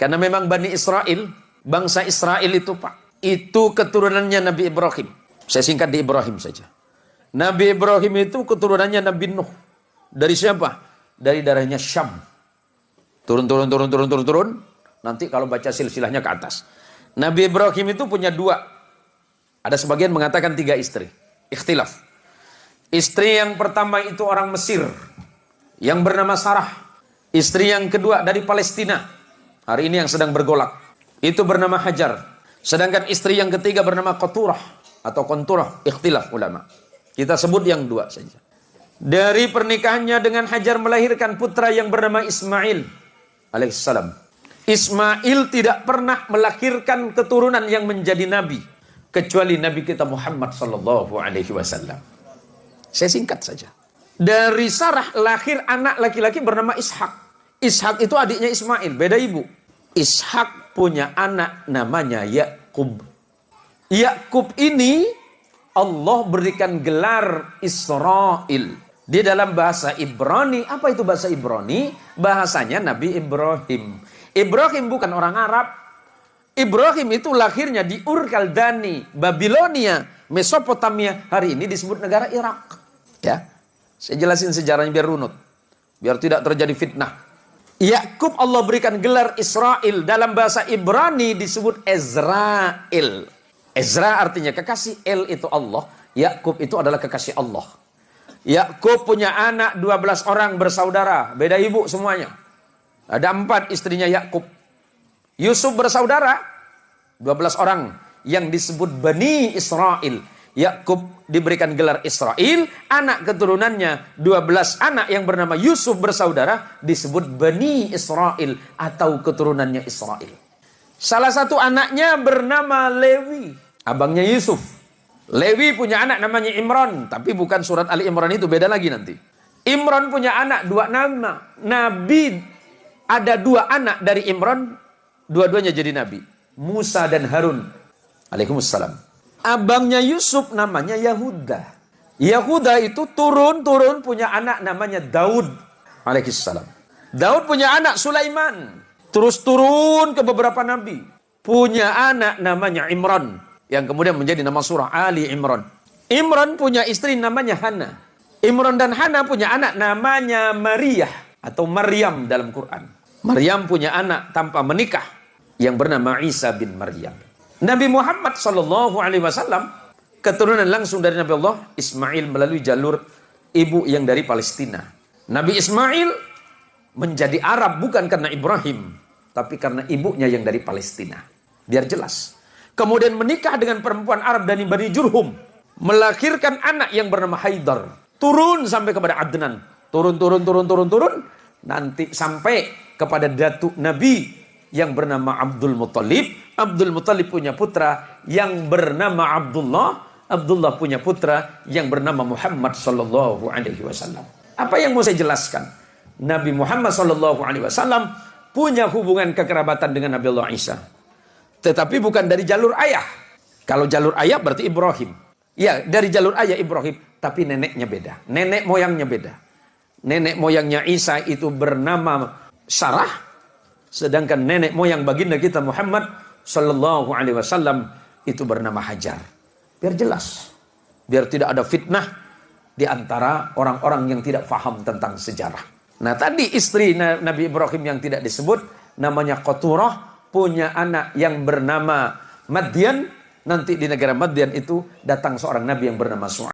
Karena memang Bani Israel, bangsa Israel itu Pak, itu keturunannya Nabi Ibrahim. Saya singkat di Ibrahim saja. Nabi Ibrahim itu keturunannya Nabi Nuh. Dari siapa? Dari darahnya Syam. Turun. Nanti kalau baca silsilahnya ke atas. Nabi Ibrahim itu punya 2. Ada sebagian mengatakan 3 istri. Ikhtilaf. Istri yang pertama itu orang Mesir, yang bernama Sarah. Istri yang kedua dari Palestina. Hari ini yang sedang bergolak. Itu bernama Hajar. Sedangkan istri yang ketiga bernama Qaturah atau Qunturah. Ikhtilaf ulama. Kita sebut yang 2 saja. Dari pernikahannya dengan Hajar melahirkan putra yang bernama Ismail alaihissalam. Ismail tidak pernah melahirkan keturunan yang menjadi nabi kecuali Nabi kita Muhammad sallallahu alaihi wasallam. Saya singkat saja. Dari Sarah lahir anak laki-laki bernama Ishak. Ishak itu adiknya Ismail, beda ibu. Ishak punya anak namanya Yakub. Yakub ini Allah berikan gelar Israel. Di dalam bahasa Ibrani, apa itu bahasa Ibrani? Bahasanya Nabi Ibrahim. Ibrahim bukan orang Arab. Ibrahim itu lahirnya di Ur Kaldani, Babilonia, Mesopotamia. Hari ini disebut negara Irak. Ya, saya jelasin sejarahnya biar runut, biar tidak terjadi fitnah. Yakub Allah berikan gelar Israel. Dalam bahasa Ibrani disebut Ezrael. Ezra artinya kekasih, El itu Allah, Yakub itu adalah kekasih Allah. Yakub punya anak 12 orang bersaudara, beda ibu semuanya. Ada 4 istrinya Yakub. Yusuf bersaudara 12 orang yang disebut Bani Israel. Yakub diberikan gelar Israel, anak keturunannya 12 anak yang bernama Yusuf bersaudara disebut Bani Israel atau keturunannya Israel. Salah satu anaknya bernama Lewi, abangnya Yusuf. Lewi punya anak namanya Imran, tapi bukan surat Ali Imran itu, beda lagi nanti. Imran punya anak 2 nama. Nabi ada 2 anak dari Imran, dua-duanya jadi nabi. Musa dan Harun alaihimussalam. Abangnya Yusuf namanya Yahuda. Yahuda itu turun punya anak namanya Daud alaihissalam. Daud punya anak Sulaiman. Terus turun ke beberapa nabi. Punya anak namanya Imran, yang kemudian menjadi nama surah Ali Imran. Imran punya istri namanya Hana. Imran dan Hana punya anak namanya Maria atau Maryam dalam Quran. Maryam punya anak tanpa menikah yang bernama Isa bin Maryam. Nabi Muhammad sallallahu alaihi wasallam keturunan langsung dari Nabi Allah Ismail melalui jalur ibu yang dari Palestina. Nabi Ismail menjadi Arab bukan karena Ibrahim, tapi karena ibunya yang dari Palestina. Biar jelas. Kemudian menikah dengan perempuan Arab dari Bani Jurhum, melahirkan anak yang bernama Haidar. Turun sampai kepada Adnan. Turun. Nanti sampai kepada datuk Nabi yang bernama Abdul Muttalib. Abdul Muttalib punya putra yang bernama Abdullah. Abdullah punya putra yang bernama Muhammad sallallahu alaihi wasallam. Apa yang mau saya jelaskan? Nabi Muhammad sallallahu alaihi wasallam punya hubungan kekerabatan dengan Nabi Allah Isa. Tetapi bukan dari jalur ayah. Kalau jalur ayah berarti Ibrahim. Ya, dari jalur ayah Ibrahim, tapi neneknya beda. Nenek moyangnya beda. Nenek moyangnya Isa itu bernama Sarah, sedangkan nenek moyang baginda kita Muhammad sallallahu alaihi wasallam itu bernama Hajar. Biar jelas. Biar tidak ada fitnah di antara orang-orang yang tidak paham tentang sejarah. Nah, tadi istri Nabi Ibrahim yang tidak disebut namanya Qaturah, punya anak yang bernama Madian. Nanti di negara Madian itu datang seorang nabi yang bernama Su'aib.